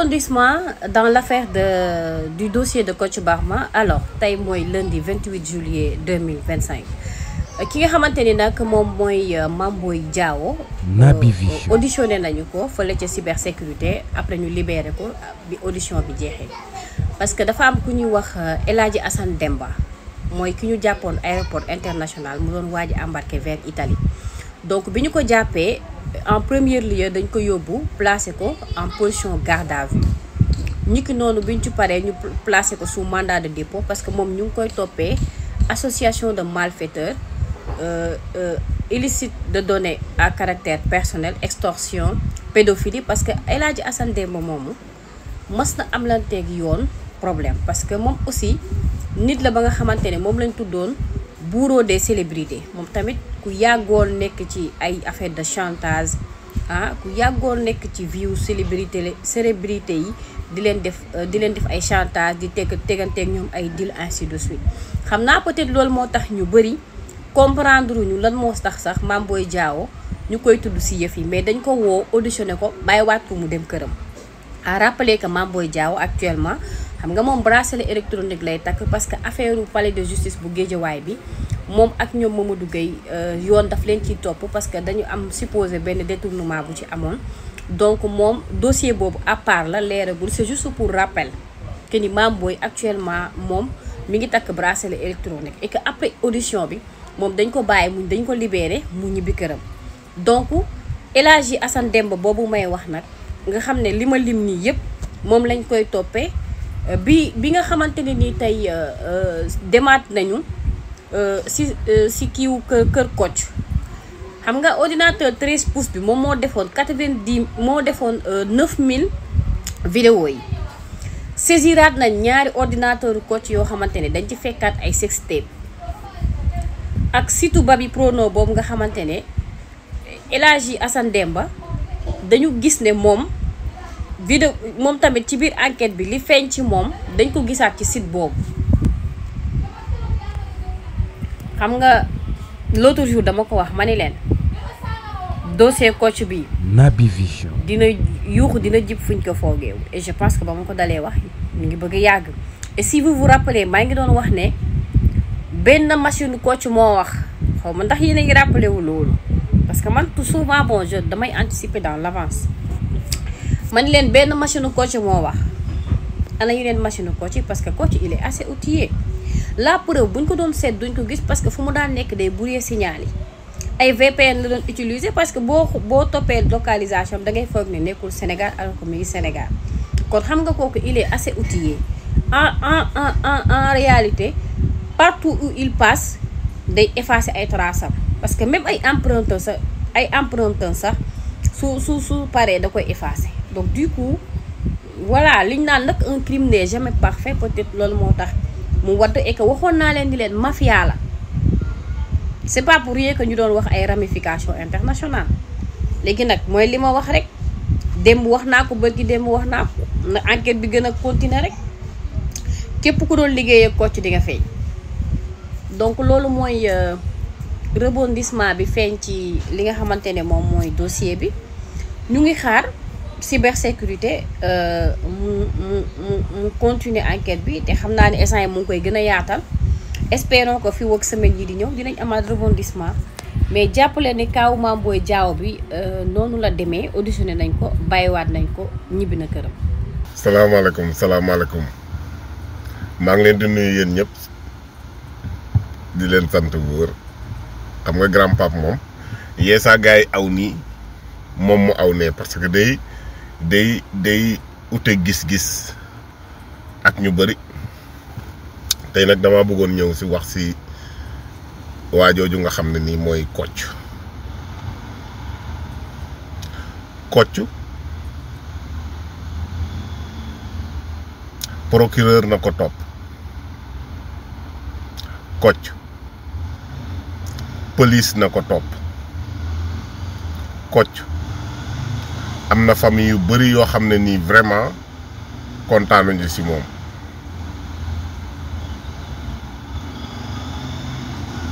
rebondissement dans l'affaire du dossier de Kocc Barma. Alors tey mooy lundi 28 juillet 2025 ki nga xamante ni nag moom mooy Mame Boye Diao Naby Vision auditionné nañu ko fële ca cybersécurité après ñu libéré ko bi audition bi jeexee parce que dafa am ku ñuy wax El Hadji Assane Demba mooy ki ñu jàppoon aéroport international mu doon waaj a embarqué vers Italie. Donc bi ñu ko jàppee en premier lieu dañ ko yóbbu placé ko en position garde à vue ñi ki noonu bi ñu ci paree ñu placé ko sous mandat de dépôt parce que moom ñu ngi koy toppee association de malfaiteurs illicite de données à caractère personnel, extorsion, pédophilie, parce que El Hadji Assane Demba moomu mas na am lanteeg yoon problème parce que moom aussi nit la ba nga xamante ne moom lañ tuddoon bourreau des célébrités moom tamit ku yàggoon nekk ci ay affaire de chantage ku yàggoon nekk ci vie célébrité yi di leen def ay chantage di teganteeg ñoom ay deal ainsi de suite. xam naa peut-être loolu moo tax ñu bëri comprendre ñu lan moo tax sax Mame Boye Diao ñu koy tudd si yëf yi mais dañ ko woo auditionné ko bàyyiwaat ko mu dem këram. à rappeler que Mame Boye Diao actuellement xam nga moom bracelet électronique lay takk parce que affaire palais de justice bu Guédiawaye bi moom ak ñoom Mamadou Gueye yoon daf leen ciy topp parce que dañu am supposé benn détournement bu ci amoon. Donc moom dossier boobu à part la leeragul c'est juste pour rappel que ni Mame Boye actuellement moom mi ngi takk bracelet électronique et que après audition bi moom dañ ko bàyyi dañ ko libéré mu ñibbi këram. Donc El Hadji Assane Demba boobu may wax nag nga xam ne li ma lim nii yëpp moom lañ koy toppee bi nga xamante ne nii tey demaat nañu si kiiwu kër Kocc. xam nga ordinateur 13 pouces bi moom moo defoon 9000 vidéo yi saisiraat nañ ñaari ordinateur Kocc yoo xamante ne dañ ci fekkaat ay sextape ak site Babi Prono boobu nga xamante ne El Hadji Assane Demba dañu gis ne moom vidéo moom tamit ci biir enquête bi li feeñ ci moom dañ ko gisaat ci site boobu. xam nga l'autre jour dama ko wax ma ni leen dossier Kocc bi Naby Vision dina yuuxu dina jib fuñ ko foogeewu et je pense que ba ma ko dalee wax mi ngi bëgg a yàgg. Et si vous vous rappelez maa ngi doon wax ne benn machine Kocc moo wax xaw ma ndax yéen a ngi rappelé wu loolu parce que man tout souvent bon je damay anticiper dans l'avance. man leen benn machine Kocc moo wax ana yeneen machine Kocc parce que Kocc il est assez outillé. La preuve buñ ko doon seet duñ ko gis parce que fu mu daan nekk day brouiller signal yi ay VPN la doon utiliser parce que boo toppee localisation da ngay foog ne nekkul Sénégal alors que mu ngi Sénégal kon xam nga kooku il est assez outillé en réalité partout où il passe day effacer ay traces am parce que même ay empreintes sax su paree da koy effacer donc du coup voilà liñ naan nag un crime n'est jamais parfait peut-être loolu moo tax mu wadd et que waxoon naa leen di leen mafia la c'est pas pour rien que ñu doon wax ay ramifications internationales léegi nag mooy li ma wax rek démb wax naa ko bërki démb wax naa ko na enquête bi gën a continuer rek képp ku doon liggéey ak Kocc di nga feeñ. donc loolu mooy rebondissement bi feeñ ci li nga xamante ne moom mooy dossier bi ñu ngi xaar cybersécurité mu continuer enquête bi te xam naa ne instant yi mu ngi koy gën a yaatal espérons que fi wëg semaine yi di ñëw dinañ amaat rebondissement mais jàppale ni kaawu Mame Boye Diao bi noonu la demee auditionné nañ ko bàyyiwaat nañ ko ñibbi na këram. salaamaaleykum maa ngi leen di nuyu yéen ñëpp di leen sant bu wër xam nga grand pape moom yeesaa gars yi aw nii moom mu aw nee parce que day ute gis-gis ak ñu bëri tey nag dama bëggoon ñëw si wax si waajooju nga xam ne nii mooy Kocc procureur na ko topp Kocc police na ko topp Kocc am na famille yu bëri yoo xam ne nii vraiment kontaanuñu ci moom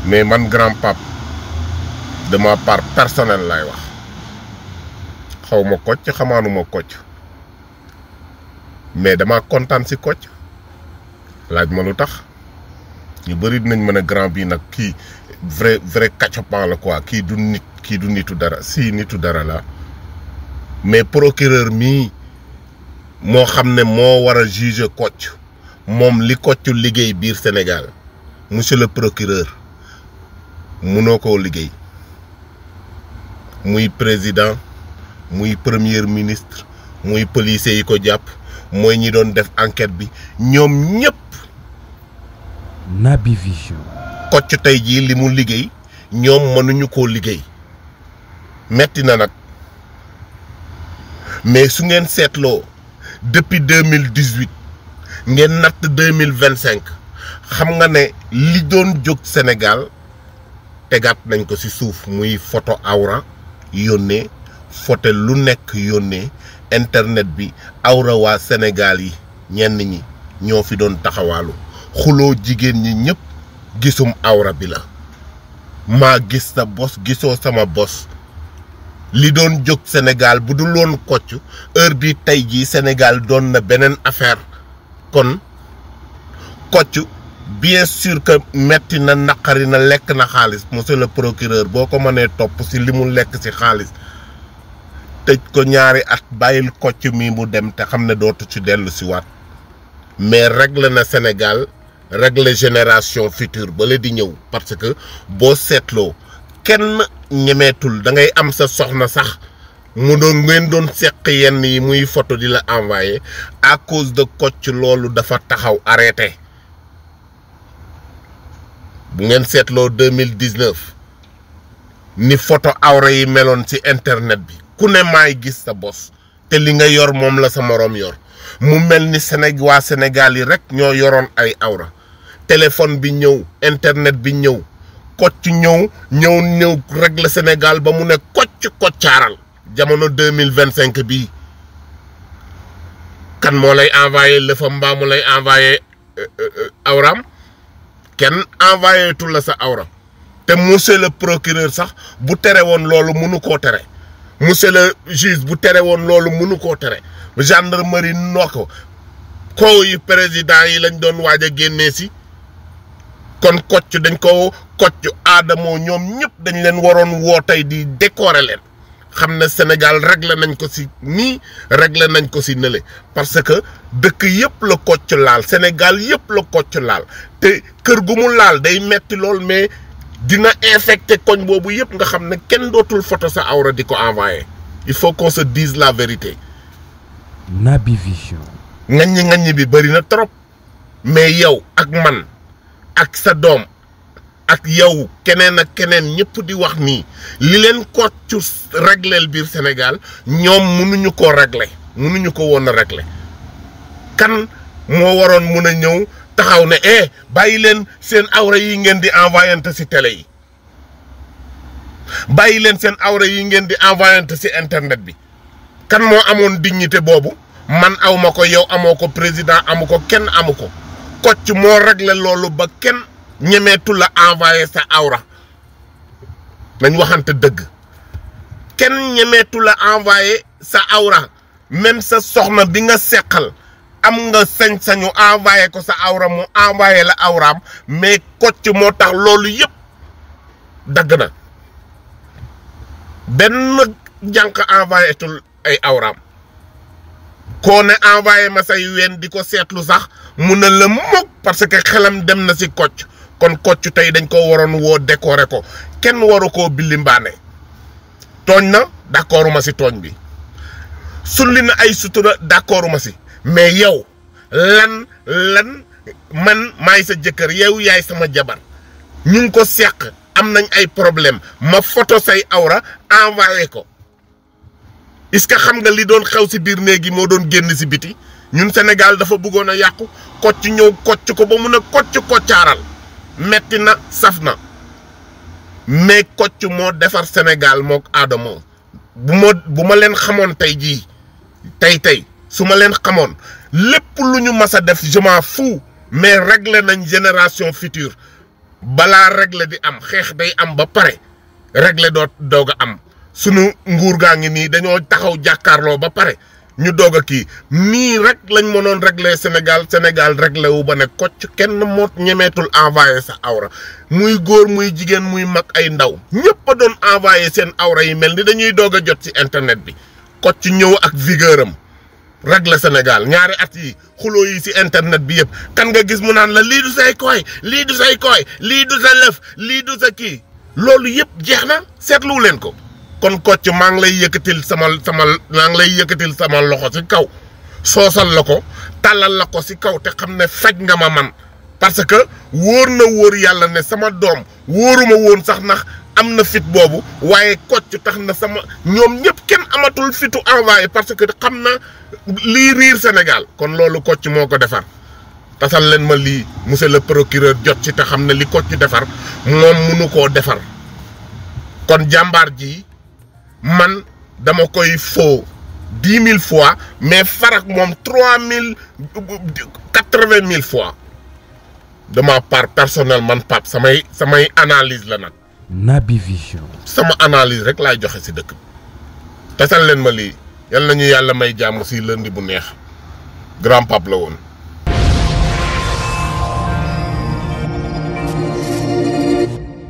mais man grand pape de ma part personnelle lay wax xaw ma Kocc xamaanuma Kocc mais dama kontaan si Kocc laaj ma lu tax ñu bëri dinañ mën a grand bi nag kii vrai cachopan la quoi kii du nitu dara si nitu dara la mais procureur mii moo xam ne moo war a juger Kocc moom li Kocc liggéey biir Sénégal monsieur le procureur munoo koo liggéey muy président muy premier ministre muy policier yi ko jàpp mooy ñi doon def enquête bi ñoom ñëpp Naby Vision. Kocc tey jii li mu liggéey ñoom mënuñu koo liggéey metti na nag mais su ngeen seetloo depuis 2018 ngeen natt 2025 xam nga ne li doon jóg Sénégal tegaat nañ ko ci suuf muy photo awra yónnee photo lu nekk yónnee internet bi awra waa Sénégal yi ñenn ñi ñoo fi doon taxawaalu xuloo jigéen ñi ñëpp gisum awra bi la maa gis sa bos gisoo sama bos li doon jóg Sénégal bu dul woon Kocc heure bi tey jii Sénégal doon na beneen affaire kon Kocc bien sûr que metti na naqari na lekk na xaalis monsieur le procureur boo ko mënee topp ci li mu lekk ci xaalis tëj ko ñaari at bàyyil Kocc mi mu dem te xam ne dootu ci dellu ci waat mais règle na Sénégal règle génération future ba la di ñëw parce que boo seetloo kenn ñemeetul da ngay am sa soxna sax mu doon ngeen doon seq yenn yi muy photo di la envoyé à cause de Kocc loolu dafa taxaw arrêté bu ngeen seetloo 2019 ni photo awra yi meloon ci internet bi ku ne maay gis sa bos te li nga yor moom la sa moroom yor mu mel ni waa Sénégal yi rek ñoo yoroon ay awra téléphone bi ñëw internet bi ñëw Kocc ñëw régler Sénégal ba mu ne koccaaral jamono 2025 bii kan moo lay envoyé lëfam mbaa mu lay envoyé awraam kenn envoyé tul la sa awra te monsieur le procureur sax bu tere woon loolu mënu koo tere monsieur le juge bu tere woon loolu mënu koo tere gendarmerie noo ko yi président yi lañ doon waaj a génnee si kon Kocc dañ ko Kocc Adamo ñoom ñëpp dañ leen waroon woo tey di décorer leen xam ne Sénégal réglé nañ ko si nii réglé nañ ko si nële parce que dëkk yëpp la Kocc laal Sénégal yëpp la Kocc laal te kër gu mu laal day metti lool mais dina infecté koñ boobu yëpp nga xam ne kenn dootul photo sa awra di ko envoyé il faut qu'on se dise la vérité. Naby Vision. ngaññi bi bëri na trop mais yow ak man ak sa doom ak yow keneen ak keneen ñëpp di wax nii li leen Kocc régleel biir Sénégal ñoom mënuñu ko régler mënuñu ko woon a régler kan moo waroon mun a ñëw taxaw ne bàyyi leen seen awra yi ngeen di envoyante ci télé yi bàyyi leen seen awra yi ngeen di envoyante ci internet bi kan moo amoon dignité boobu man aw ma ko yow amoo ko président amu ko kenn amu ko Kocc moo réglé loolu ba kenn ñemeetu la envoyé sa awra nañ waxante dëgg kenn ñemeetu la envoyé sa awra même sa soxna bi nga seqal am nga sañ-sañu envoyé ko sa awra mu envoyé la awraam mais Kocc moo tax loolu yëpp dagg na benn jànq envoyé tul ay awraam koo ne envoyé ma say ween di ko seetlu sax mun na la mukk parce que xelam dem na ci Kocc kon Kocc tey dañ ko waroon woo décorer ko kenn waru koo billi mbaane tooñ na d'accorduma ci tooñ bi sulli na ay sutura d'accorduma ci mais yow lan man maay sa jëkkër yow yaay sama jabar ñu ngi ko seq am nañ ay problème ma photo say awra envoyé ko est-ce que xam nga li doon xew ci biir néeg yi moo doon génn ci biti ñun Sénégal dafa bëggoon a yàqu Kocc ñëw Kocc ko ba mun a koccaaral metti na saf na mais Kocc moo defar Sénégal mook Adamo bu ma leen xamoon tey jii tey su ma leen xamoon lépp lu ñu mas a def je m'en fous mais réglé nañ génération future balaa réglé di am xeex day am ba pare réglé doog a am sunu nguur gaa ngi nii dañoo taxaw jàkkaarloo ba pare ñu doog a kii nii rek lañ mënoon régler Sénégal réglé wu ba ne kocc kenn moo ñemeetul envoyé sa awra muy góor muy jigéen muy mag ay ndaw ñëpp a doon envoyé seen awra yi mel ni dañuy doog a jot ci internet bi kocc ñëw ak vigueur am régler Sénégal ñaari at yi xuloo yi ci internet bi yëpp kan nga gis mu naan la lii du say koy lii du say koy lii du sa lëf lii du sa kii loolu yëpp jeex na seetluwu leen ko. kon kocc maa ngi lay yëkkatil sama loxo ci kaw soosal la ko tàllal la ko ci kaw te xam ne faj nga ma man parce que wóor na wóor yàlla ne sama doom wóoruma woon sax ndax am na fit boobu waaye kocc tax na sama ñoom ñëpp kenn amatul fitu envoyé parce que xam na lii riir Sénégal kon loolu kocc moo ko defar tasal leen ma lii monsieur le procureur jot ci te xam ne li kocc defar moom munu koo defar kon jàmbaar ji man dama koy foo 10 000 fois mais farak moom 80 000 fois de ma part personnelle man Pape samay analyse la nag. Naby Vision. sama analyse rek laay joxe ci dëkk bi tasal leen ma lii yal nañu yàlla may jàmm ci lundi bu neex Grand Pape la woon.